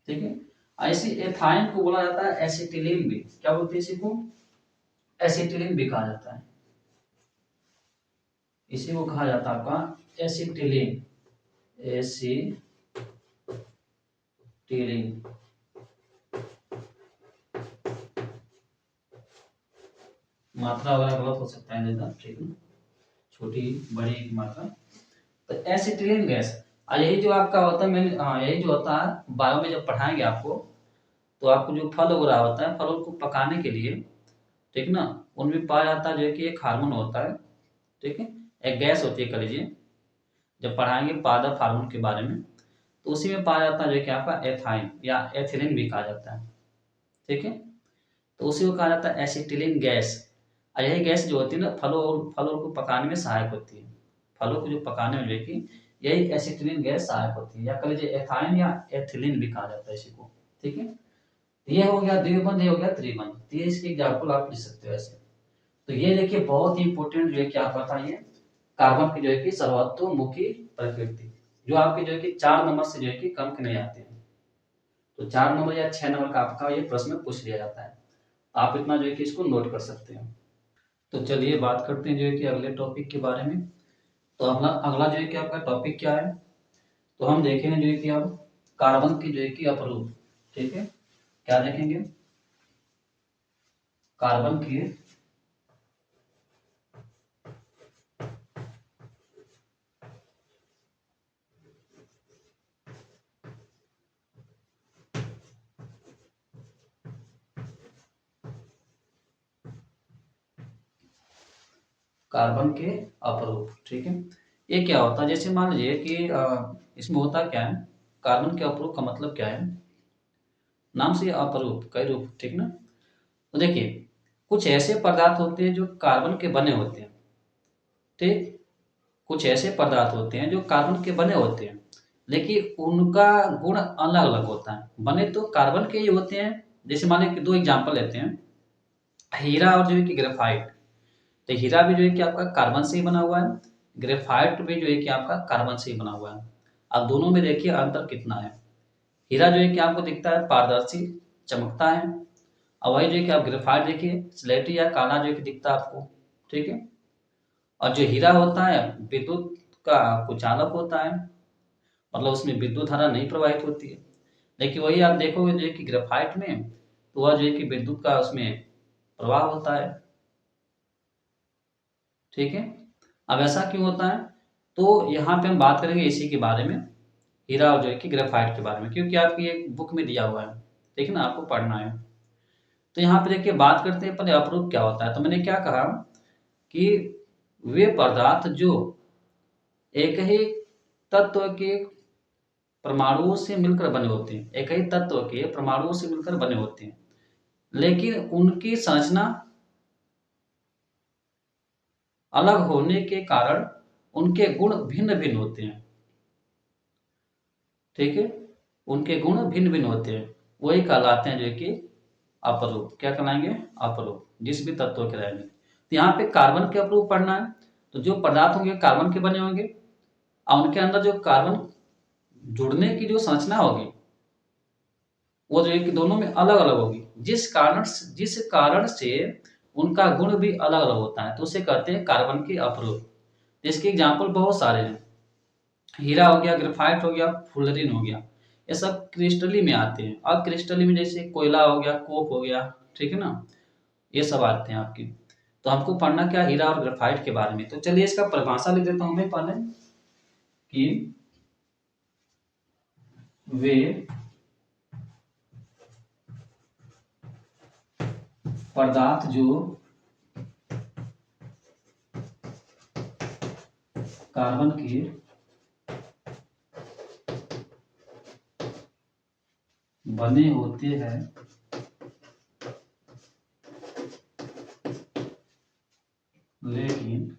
ठीक है। ऐसी एथाइन को बोला जाता है एसिटिलीन भी, क्या बोलते हैं इसी को, एसिटिलीन भी कहा जाता है, इसी को कहा जाता है आपका एसिटिलीन, एसिटिलीन। मात्रा वगैरह गलत हो सकता है ज्यादा ठीक है, छोटी बड़ी की मात्रा। तो एसिटिलीन गैस, और यही जो आपका होता है, मैंने हाँ यही जो होता है बायो में जब पढ़ाएंगे आपको, तो आपको जो फल वगैरह होता है फलों को पकाने के लिए ठीक ना, उनमें पाया जाता है जो है कि एक हार्मोन होता है ठीक है, एक गैस होती है, कह लीजिए जब पढ़ाएंगे पादप हार्मोन के बारे में, तो उसी में पाया जाता है जो कि आपका एथाइन या एथिलीन भी कहा जाता है ठीक है। तो उसी को कहा जाता है एसिटिलीन गैस, और यही गैस जो होती है ना फलों को पकाने में सहायक होती है, फलों को जो पकाने में जो है कि यही एसिटिलीन गैस सहायक होती है, या कह लीजिए एथाइन या एथिलीन भी कहा जाता है इसी को ठीक है। ये हो गया द्विबंध, ये हो गया त्रिबंध, तो ये इसके एग्जाम्पल आप लिख सकते हो ऐसे। तो ये देखिए बहुत ही इंपॉर्टेंट जो है कि आप बताइए कार्बन की जो है कि सर्वतोमुखी प्रकृति, जो आपके जो है कि 4 नंबर से जो है कि कम के नहीं आते हैं। तो 4 नंबर या 6 नंबर का आपका ये प्रश्न पूछ लिया जाता है। आप इतना जो है कि इसको नोट कर सकते हैं। तो चलिए बात करते हैं जो है कि अगले टॉपिक के बारे में। तो अगला अगला जो है कि आपका टॉपिक क्या है, तो हम देखेंगे जो है कि अब कार्बन की जो है कि अपरूप। ठीक है, क्या देखेंगे, कार्बन की कार्बन के अपरूप। ठीक है, ये क्या होता है, जैसे मान लीजिए कि इसमें होता क्या है, कार्बन के अपरूप का मतलब क्या है, नाम से अपरूप कई रूप, ठीक ना। तो देखिए, कुछ ऐसे पदार्थ होते हैं जो कार्बन के बने होते हैं। ठीक, कुछ ऐसे पदार्थ होते हैं जो कार्बन के बने होते हैं, लेकिन उनका गुण अलग अलग होता है। बने तो कार्बन के ही होते हैं। जैसे मान लीजिए कि दो एग्जांपल लेते हैं, हीरा और जो है कि ग्रेफाइट। तो हीरा भी जो है कि आपका कार्बन से ही बना हुआ है, ग्रेफाइट भी जो है कि आपका कार्बन से ही बना हुआ है। अब दोनों में देखिए अंतर कितना है। हीरा जो है कि आपको दिखता है पारदर्शी, चमकता है, और वही जो है कि आप ग्रेफाइट देखिए स्लेटी या काला जो है कि दिखता है आपको। ठीक है, और जो हीरा होता है विद्युत का कुचालक होता है, मतलब उसमें विद्युत धारा नहीं प्रवाहित होती है। लेकिन वही आप देखोगे जो है कि ग्रेफाइट में, तो वह जो है कि विद्युत का उसमें प्रवाह होता है। ठीक है, अब ऐसा क्यों होता है, तो यहाँ पे हम बात करेंगे इसी के बारे में, हीरा और जो है कि ग्रेफाइट के बारे में, क्योंकि आपकी एक बुक में दिया हुआ है। ठीक है ना, आपको पढ़ना है। तो यहाँ पे देखिए बात करते हैं पहले अपरूप क्या होता है। तो मैंने क्या कहा कि वे पदार्थ जो एक ही तत्व के परमाणुओं से मिलकर बने होते हैं, एक ही तत्व के परमाणुओं से मिलकर बने होते हैं, लेकिन उनकी संरचना अलग होने के कारण उनके गुण भिन्न भिन्न होते हैं। ठीक है, उनके गुण भिन्न भिन्न होते हैं, वही कहलाते हैं जो कि अपरूप। क्या कहलाएंगे, अपरूप, जिस भी तत्व के रहेंगे। तो यहाँ पे कार्बन के अपरूप पढ़ना है। तो जो पदार्थ होंगे कार्बन के बने होंगे, और उनके अंदर जो कार्बन जुड़ने की जो संरचना होगी, वो जो है कि दोनों में अलग अलग होगी, जिस कारण से उनका गुण भी अलग अलग होता है, तो उसे कहते हैं कार्बन के अपरूप। इसके एग्जाम्पल बहुत सारे हैं, हीरा हो गया, ग्रेफाइट हो गया, फुलरिन हो गया, ये सब क्रिस्टली में आते हैं। और क्रिस्टली में जैसे कोयला हो गया, कोक हो गया, ठीक है ना, ये सब आते हैं आपकी। तो हमको पढ़ना क्या, हीरा और ग्रेफाइट के बारे में। तो चलिए इसका परिभाषा लिख देता हूं मैं पहले, कि वे पदार्थ जो कार्बन के बने होते हैं, लेकिन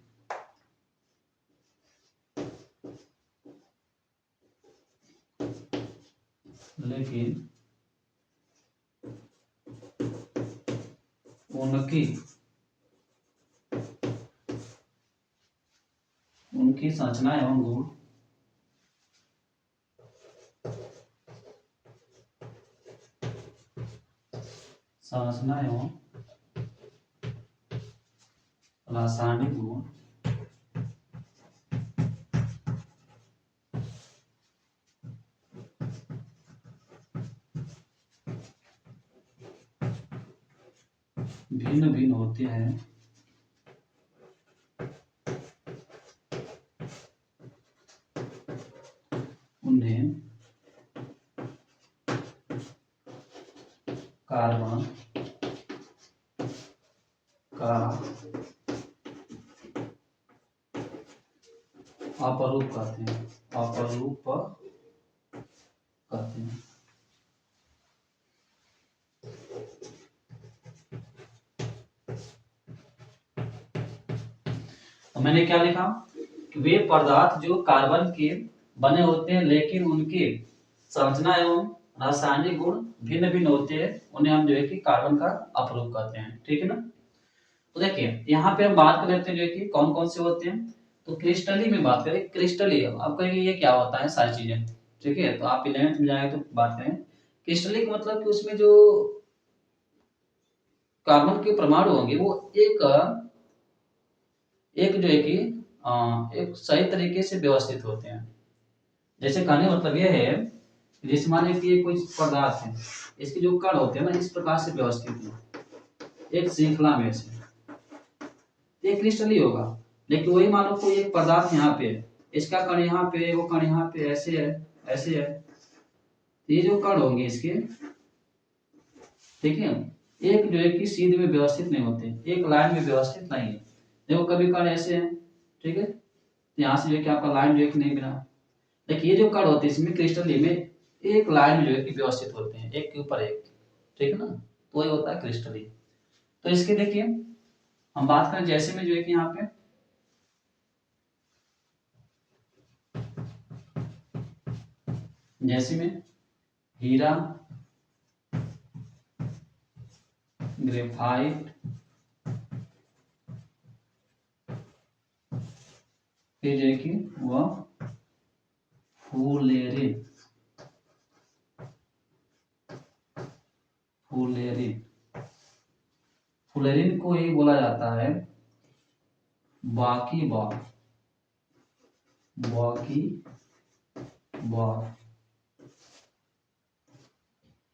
लेकिन उनकी उनकी संरचना एवं गुण संरचना एवं रासायनिक गुण भिन्न भिन्न होते हैं, उन्हें कार्बन का अपरूप कहते हैं, अपरूप कहते हैं। तो मैंने क्या लिखा कि वे पदार्थ जो कार्बन के बने होते हैं, लेकिन उनकी संरचना एवं रासायनिक गुण भिन्न भिन्न होते हैं, उन्हें हम जो है कि कार्बन का अपरूप कहते हैं। ठीक है ना। तो देखिए यहाँ पे हम बात कर लेते हैं जो है कि कौन कौन से होते हैं। तो क्रिस्टली में बात करें, क्रिस्टली आप कहेंगे ये क्या होता है सारी चीजें। ठीक है, तो आप 11th में जाएंगे तो बात करें क्रिस्टलिक मतलब कि उसमें जो कार्बन के परमाणु होंगे वो एक जो है कि एक सही तरीके से व्यवस्थित होते हैं। जैसे कहने का मतलब यह है, जैसे मान लीजिए कि ये कोई पदार्थ है, इसके जो कण होते हैं ना इस प्रकार से व्यवस्थित है एक श्रृंखला में से, ये क्रिस्टल ही होगा। लेकिन वही मानो कोई एक पदार्थ यहाँ पे है, इसका कण यहाँ पे है, वो कण यहाँ पे ऐसे है, ऐसे है, तो ये जो कण होंगे इसके, ठीक है, एक जो है कि सीधे में व्यवस्थित नहीं होते, एक लाइन में व्यवस्थित नहीं है। देखो कभी कण ऐसे है, ठीक है, तो यहाँ से जो है कि आपका लाइन जो है कि नहीं बना। देखिए ये जो कण होते हैं इसमें क्रिस्टल में एक लाइन में जो है कि व्यवस्थित होते हैं, एक के ऊपर एक, ठीक है ना, तो वही होता है क्रिस्टल। तो इसके देखिए हम बात करें जैसे में जो है कि यहाँ पे जैसे में हीरा, ग्रेफाइट, फिर जो है कि वह फुलेरिन, फुलेरिन, फुलेरिन को ही बोला जाता है बाकी बॉल, बाकी बॉल,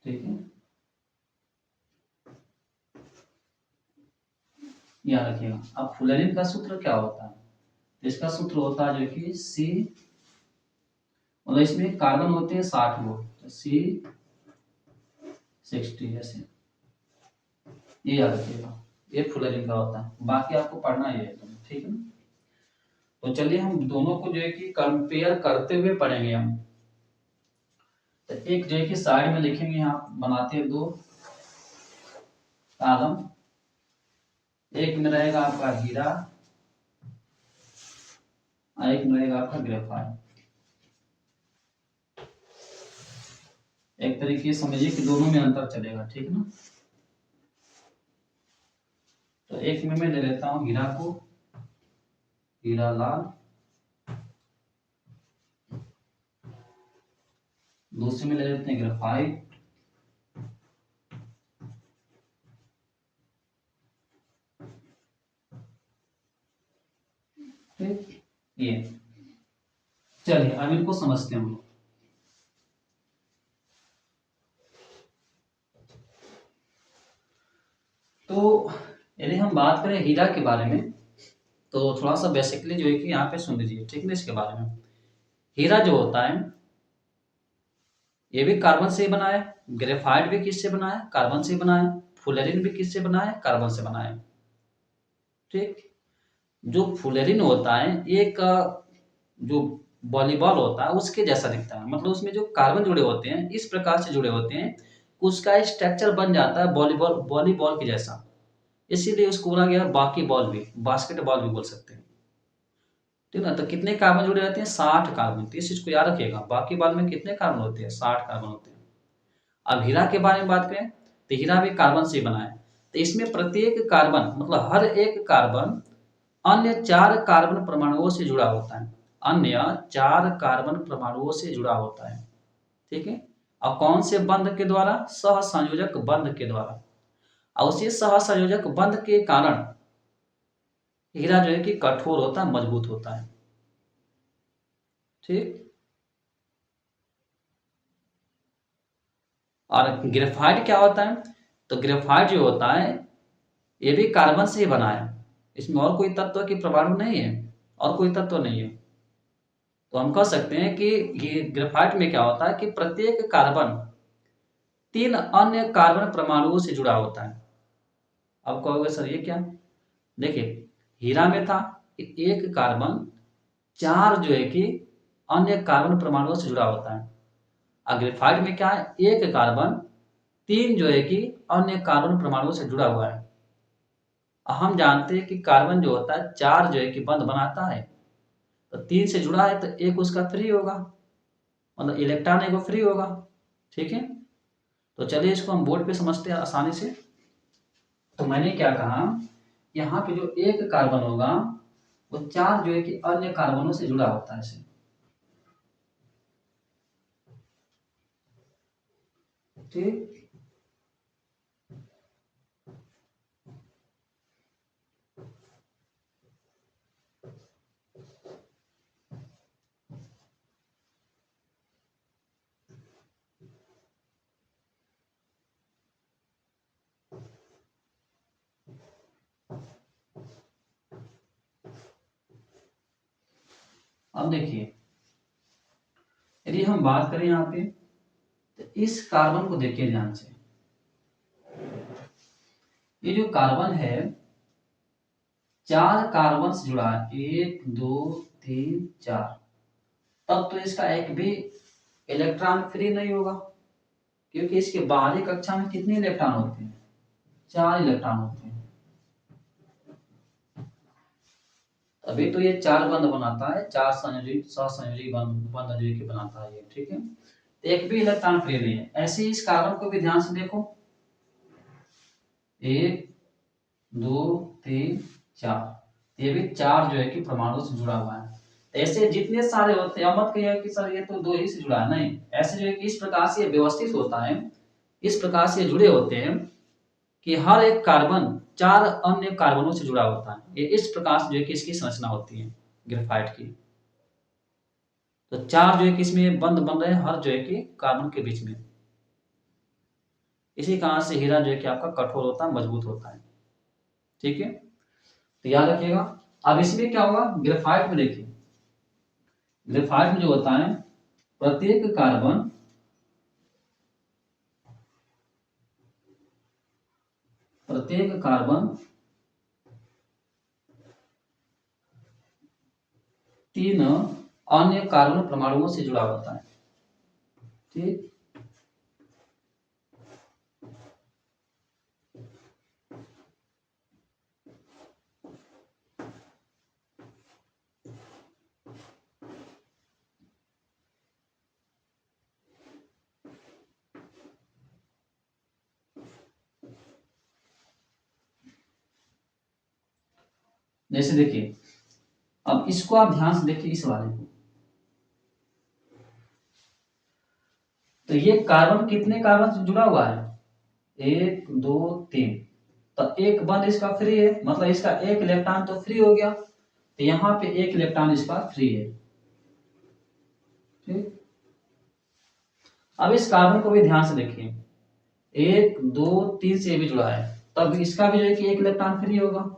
ठीक है, याद रखिएगा। अब फुलेरिन का सूत्र क्या होता है, इसका सूत्र होता है जो कि सी, मतलब इसमें कार्बन होते हैं 60 वो, तो C60 ऐसे, ये याद रखिएगा, ये फुलेरिन का होता है। बाकी आपको पढ़ना ही है, ठीक है ना। तो चलिए हम दोनों को जो है कि कंपेयर करते हुए पढ़ेंगे हम। तो एक जो है कि साइड में लिखेंगे, यहाँ बनाते हैं दो कॉलम, एक में रहेगा आपका हीरा और एक में रहेगा आपका ग्रेफाइट। एक तरीके से समझिए कि दोनों में अंतर चलेगा, ठीक है ना। तो एक में मैं ले लेता हूं हीरा को, हीरा लाल, दूसरे में ले लेते हैं ग्रेफाइट, ठीक, ये। चलिए अब इनको समझते हैं हम लोग। तो यदि हम बात करें हीरा के बारे में, तो थोड़ा सा बेसिकली जो है कि यहाँ पे सुन लीजिए, ठीक है ना, इसके बारे में। हीरा जो होता है ये भी कार्बन से बना है, ग्रेफाइट भी किससे बना है, कार्बन से बना है, फुलेरिन भी किससे बना है, कार्बन से बना है, ठीक। जो फुलेरिन होता है एक जो वॉलीबॉल होता है उसके जैसा दिखता है, मतलब उसमें जो कार्बन जुड़े होते हैं इस प्रकार से जुड़े होते हैं, उसका स्ट्रक्चर बन जाता है वॉलीबॉल, वॉलीबॉल के जैसा, इसीलिए उसको बोला गया बाकी बॉल भी, बास्केटबॉल भी बोल सकते हैं, ठीक है ना। तो कितने कार्बन जुड़े रहते हैं, 60 कार्बन, तो इस चीज को याद रखिएगा, बाकी बॉल में कितने कार्बन होते हैं, 60 कार्बन होते हैं। अब हीरा के बारे में बात करें तो हीरा भी कार्बन से बना है, तो इसमें प्रत्येक कार्बन मतलब हर एक कार्बन अन्य 4 कार्बन परमाणुओं से जुड़ा होता है, अन्य 4 कार्बन परमाणुओं से जुड़ा होता है, ठीक है। और कौन से बंध के द्वारा, सहसंयोजक बंध के द्वारा, और उसी सहसंयोजक बंध के कारण हीरा जो है कि कठोर होता है, मजबूत होता है, ठीक। और ग्रेफाइट क्या होता है, तो ग्रेफाइट जो होता है ये भी कार्बन से ही बना है, इसमें और कोई तत्व की परमाणु नहीं है, और कोई तत्व नहीं है। तो हम कह सकते हैं कि ये ग्रेफाइट में क्या होता है कि प्रत्येक कार्बन 3 अन्य कार्बन परमाणुओं से जुड़ा होता है। अब कहोगे सर ये क्या, देखिए हीरा में था एक कार्बन 4 जो है कि अन्य कार्बन परमाणुओं से जुड़ा होता है, और ग्रेफाइट में क्या है, एक कार्बन 3 जो है कि अन्य कार्बन परमाणुओं से जुड़ा हुआ है। हम जानते हैं कि कार्बन जो होता है 4 जो है कि बंध बनाता है, तो 3 से जुड़ा है तो एक उसका फ्री होगा, मतलब इलेक्ट्रॉन एक फ्री होगा, ठीक है। तो चलिए इसको हम बोर्ड पे समझते हैं आसानी से। तो मैंने क्या कहा, यहाँ पे जो एक कार्बन होगा वो 4 जो है कि अन्य कार्बनों से जुड़ा होता है इसे, ठीक। अब देखिए, यदि हम बात करें यहाँ पे, तो इस कार्बन को देखिए ध्यान से, ये जो कार्बन है 4 कार्बन से जुड़ा है, 1 2 3 4, तब तो इसका एक भी इलेक्ट्रॉन फ्री नहीं होगा, क्योंकि इसके बाहरी कक्षा में कितने इलेक्ट्रॉन होते हैं, 4 इलेक्ट्रॉन होते हैं। अभी तो ये 4 बंध बनाता है, 4 संयोजी सहसंयोजी बंध जो कि बनाता है ये, ठीक है। तो एक भी इलेक्ट्रॉन फ्री नहीं है। ऐसे ही इस कार्बन को भी ध्यान से देखो, 1 2 3 4, ये भी 4 जो है कि परमाणु से जुड़ा हुआ है। तो ऐसे जितने सारे होते हैं, मत कहिए कि सर ये तो 2 ही से जुड़ा है, नहीं, ऐसे जो है कि इस प्रकार से ये व्यवस्थित होता है, इस प्रकार से जुड़े होते हैं कि हर एक कार्बन 4 अन्य कार्बनों से जुड़ा होता है। ये इस प्रकार से जो है कि इसकी संरचना होती है ग्रेफाइट की। तो 4 जो है कि इसमें बंध बन रहे हैं हर जो है कि कार्बन के बीच में। इसी कारण से हीरा जो है कि आपका कठोर होता है, मजबूत होता है, ठीक है। तो याद रखिएगा। अब इसमें क्या होगा, ग्रेफाइट में देखिए, ग्रेफाइट में जो होता है प्रत्येक कार्बन तीन अन्य कार्बन परमाणुओं से जुड़ा होता है, ठीक। जैसे देखिए, अब इसको आप ध्यान से देखिए, इस वाले को, तो ये कार्बन कितने कार्बन से जुड़ा हुआ है, 1 2 3, तो एक बंद इसका फ्री है, मतलब इसका एक इलेक्ट्रॉन तो फ्री हो गया, तो यहाँ पे एक इलेक्ट्रॉन इसका फ्री है, ठीक। अब इस कार्बन को भी ध्यान से देखिए, 1 2 3 से भी जुड़ा है, तब इसका भी जो है कि एक इलेक्ट्रॉन फ्री होगा,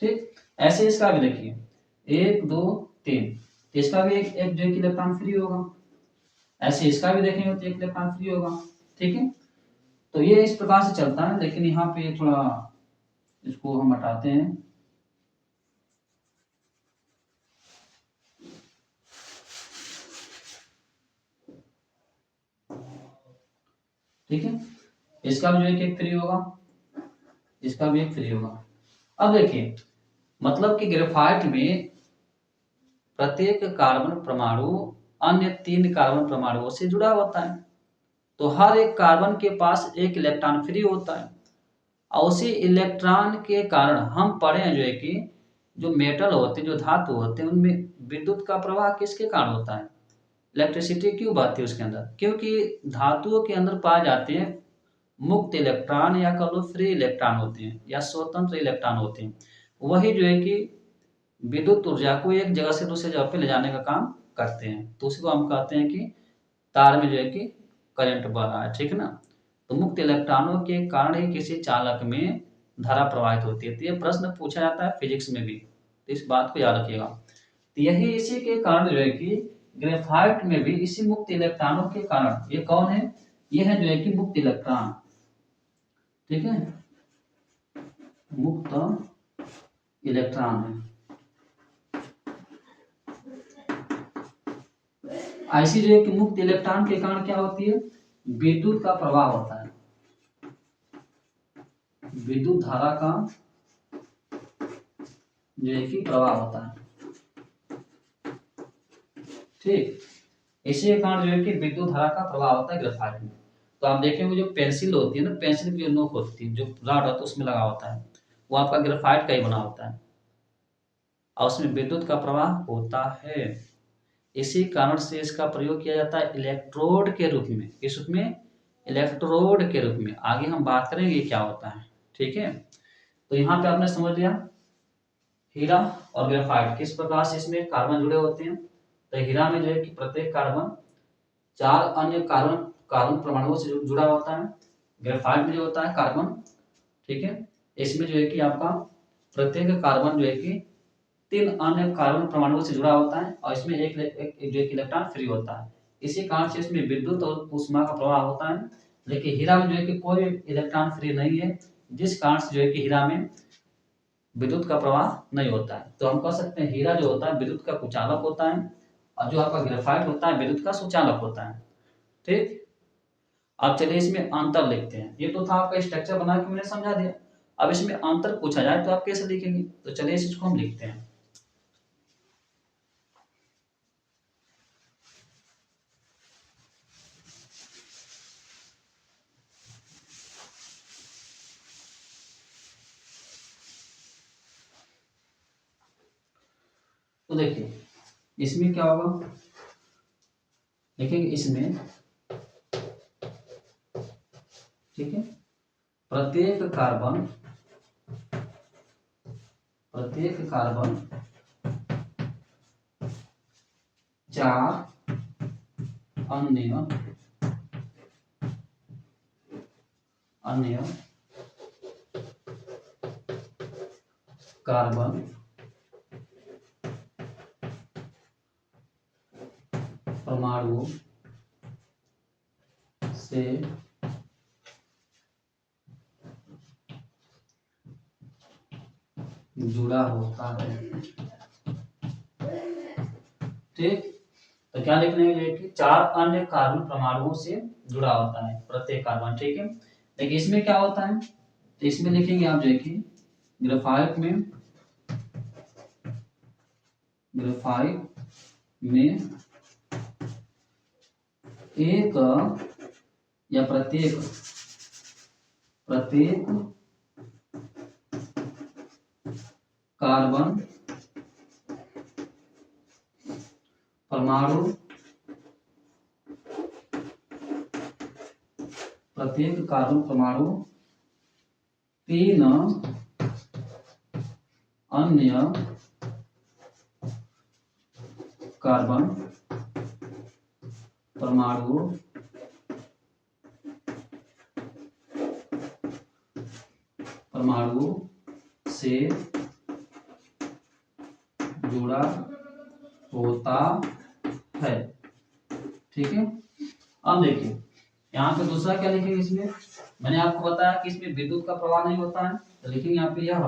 ठीक। ऐसे इसका भी देखिए, 1 2 3, तो इसका भी एक जो है कि इलेक्ट्रॉन फ्री होगा। ऐसे इसका भी देखेंगे तो एक इलेक्ट्रॉन फ्री होगा, ठीक है। तो ये इस प्रकार से चलता है, लेकिन यहाँ पे थोड़ा इसको हम हटाते हैं, ठीक है। इसका भी जो है कि एक फ्री होगा, इसका भी एक फ्री होगा। अब देखिए, मतलब कि ग्रेफाइट में प्रत्येक कार्बन परमाणु अन्य 3 कार्बन परमाणुओं से जुड़ा होता है, तो हर एक कार्बन के पास एक इलेक्ट्रॉन फ्री होता है, और उसी इलेक्ट्रॉन के कारण हम पढ़े हैं जो है कि जो मेटल होते हैं, जो धातु होते हैं, उनमें विद्युत का प्रवाह किसके कारण होता है, इलेक्ट्रिसिटी क्यों बहती है उसके अंदर, क्योंकि धातुओं के अंदर पाए जाते हैं मुक्त इलेक्ट्रॉन, या कह लो फ्री इलेक्ट्रॉन होते हैं, या स्वतंत्र इलेक्ट्रॉन होते हैं। वही जो है कि विद्युत ऊर्जा को एक जगह से दूसरी जगह पे ले जाने का काम करते हैं, तो उसी को हम कहते हैं कि तार में जो है कि करंट बह रहा है, ठीक है ना। तो मुक्त इलेक्ट्रॉनों के कारण ही किसी चालक में धारा प्रवाहित होती है। तो ये प्रश्न पूछा जाता है फिजिक्स में भी, तो इस बात को याद रखिएगा। तो यही इसी के कारण जो है कि ग्रेफाइट में भी इसी मुक्त इलेक्ट्रॉनों के कारण, ये कौन है, ये है जो है कि मुक्त इलेक्ट्रॉन, ठीक है, मुक्त इलेक्ट्रॉन है। ऐसी जो है कि मुक्त इलेक्ट्रॉन के कारण क्या होती है, विद्युत का प्रवाह होता है, विद्युत धारा का जो है कि प्रवाह होता है, ठीक। इसी के कारण जो है कि विद्युत धारा का प्रवाह होता है ग्रेफाइट में। तो आप देखेंगे जो पेंसिल होती है ना, पेंसिल की जो नोक होती है, जो रॉड होता है उसमें लगा होता है, वो आपका ग्रेफाइट का ही बना होता है, और उसमें विद्युत का प्रवाह होता है। इसी कारण से इसका प्रयोग किया जाता है इलेक्ट्रोड के रूप में, किस रूप में, इलेक्ट्रोड के रूप में। आगे हम बात करेंगे क्या होता है, ठीक है। तो यहाँ पे आपने समझ लिया हीरा और ग्रेफाइट किस प्रकार से इसमें कार्बन जुड़े होते हैं। तो हीरा में जो है कि प्रत्येक कार्बन 4 अन्य कार्बन कार्बन परमाणुओं से जुड़ा होता है। ग्रेफाइट में जो होता है कार्बन, ठीक है, इसमें जो है कि आपका प्रत्येक कार्बन जो है कि 3 अन्य कार्बन परमाणुओं से जुड़ा होता है और इसमें एक जो एक इलेक्ट्रॉन फ्री होता है। इसी कारण से इसमें विद्युत और ऊष्मा का प्रवाह होता है। लेकिन हीरा में जो है कि कोई इलेक्ट्रॉन फ्री नहीं है, जिस कारण से जो है कि हीरा में विद्युत का प्रवाह नहीं होता है। तो हम कह सकते हैं हीरा जो होता है विद्युत का कुचालक होता है और जो आपका ग्रेफाइट होता है विद्युत का सुचालक होता है, ठीक। अब चलिए इसमें अंतर लिखते हैं। ये तो था आपका स्ट्रक्चर बना के मैंने समझा दिया। अब इसमें अंतर पूछा जाए तो आप कैसे लिखेंगे, तो चलिए इसको हम लिखते हैं। तो देखिए इसमें क्या होगा, लिखेंगे इसमें, ठीक है, प्रत्येक कार्बन 4 अन्य कार्बन परमाणु से जुड़ा होता है, ठीक। तो क्या लिखने हैं कि 4 अन्य कार्बन परमाणुओं से जुड़ा होता है प्रत्येक कार्बन, ठीक है। देखिए इसमें क्या होता है, तो इसमें लिखेंगे आप देखिए ग्रेफाइट में एक या प्रत्येक कार्बन परमाणु प्रत्येक कार्बन परमाणु 3 अन्य कार्बन परमाणु से जुड़ा होता है, ठीक है। अब देखिए यहाँ पे दूसरा क्या लिखेंगे, इसमें मैंने आपको बताया कि इसमें विद्युत का प्रवाह नहीं होता है, तो लिखेंगे यहाँ पे यह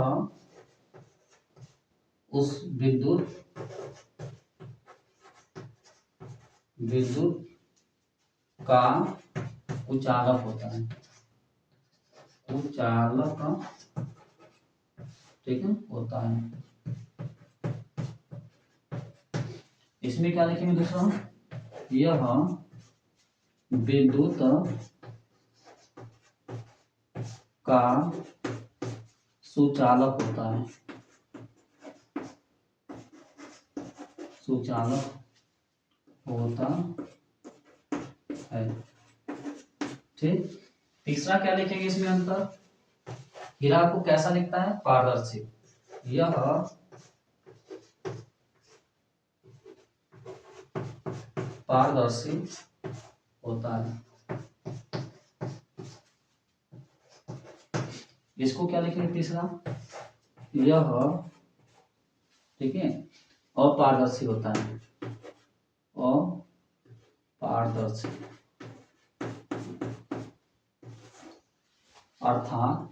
उस विद्युत का कुचालक होता है, ठीक है, होता है। इसमें क्या लिखेंगे दूसरा, यह विद्युत का सुचालक होता है, ठीक। तीसरा क्या लिखेंगे इसमें अंतर, हीरा को कैसा लिखता है, पारदर्शी। यह पारदर्शी होता है। इसको क्या लिखेंगे तीसरा, यह, ठीक है, अपारदर्शी होता है, अपारदर्शी अर्थात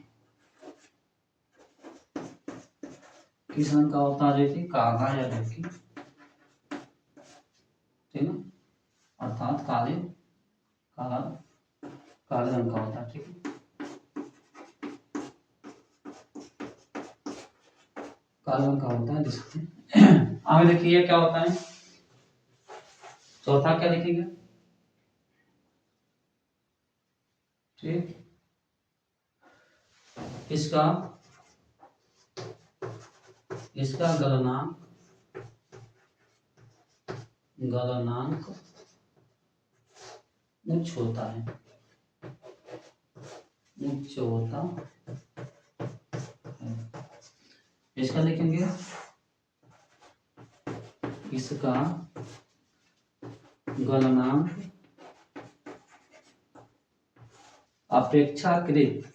किस रंग का होता है, देखिए काला या लड़की, ठीक है, अर्थात काले रंग का होता है, ठीक है, काले रंग का होता है जिससे आगे देखिए क्या होता है, चौथा क्या लिखेंगे, ठीक, इसका गलनांक उच्च होता है, उच्च होता है। इसका लिखेंगे इसका गलनांक अपेक्षाकृत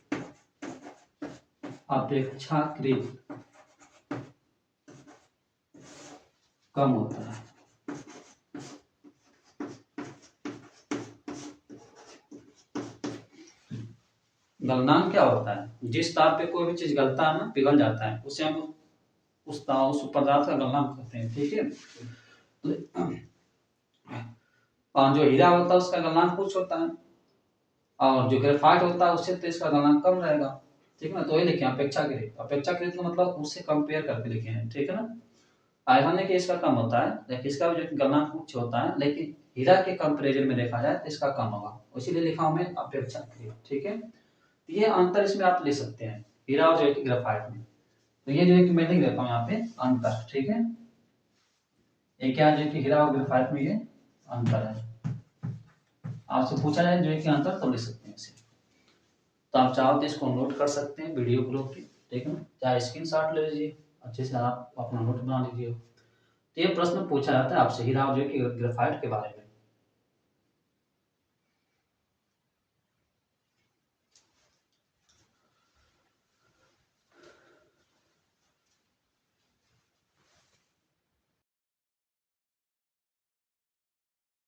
कम होता है। गलनांक क्या होता है? जिस ताप पे कोई भी चीज गलता है ना, पिघल जाता है, उसे हम उस पदार्थ का गलनांक कहते हैं। ठीक है, और जो हीरा होता है उसका गलनांक कुछ होता है, और जो ग्रेफाइट होता है उससे तो इसका गलनांक कम रहेगा। ठीक है ना, तो ये लिखे अपेक्षाकृत। अपेक्षाकृत का मतलब उससे कंपेयर करके लिखे हैं। ठीक है ना, आयरन है कि इसका कम होता है, लेकिन इसका जो गलनांक उच्च होता है, लेकिन हीरा के कंपेरिजन में देखा जाए तो इसका कम होगा, इसीलिए लिखा हूं मैं अपेक्षाकृत। ठीक है, ये अंतर इसमें आप ले सकते हैं हीरा और जो है ग्रेफाइट में। तो ये जो है कि मैं लिख देता हूँ यहाँ पे अंतर। ठीक है, ये क्या जो है कि हीरा और ग्रेफाइट में ये अंतर है। आपसे पूछा जाए जो है कि अंतर तो लिख सकते हैं इसे। तो आप चाहो तो इसको नोट कर सकते हैं वीडियो को रोक के। ठीक है ना, चाहे स्क्रीनशॉट ले लीजिए, अच्छे से आप अपना नोट बना लीजिए। तो ये प्रश्न पूछा जाता है आपसे हीरा और जो है कि ग्रेफाइट के बारे में।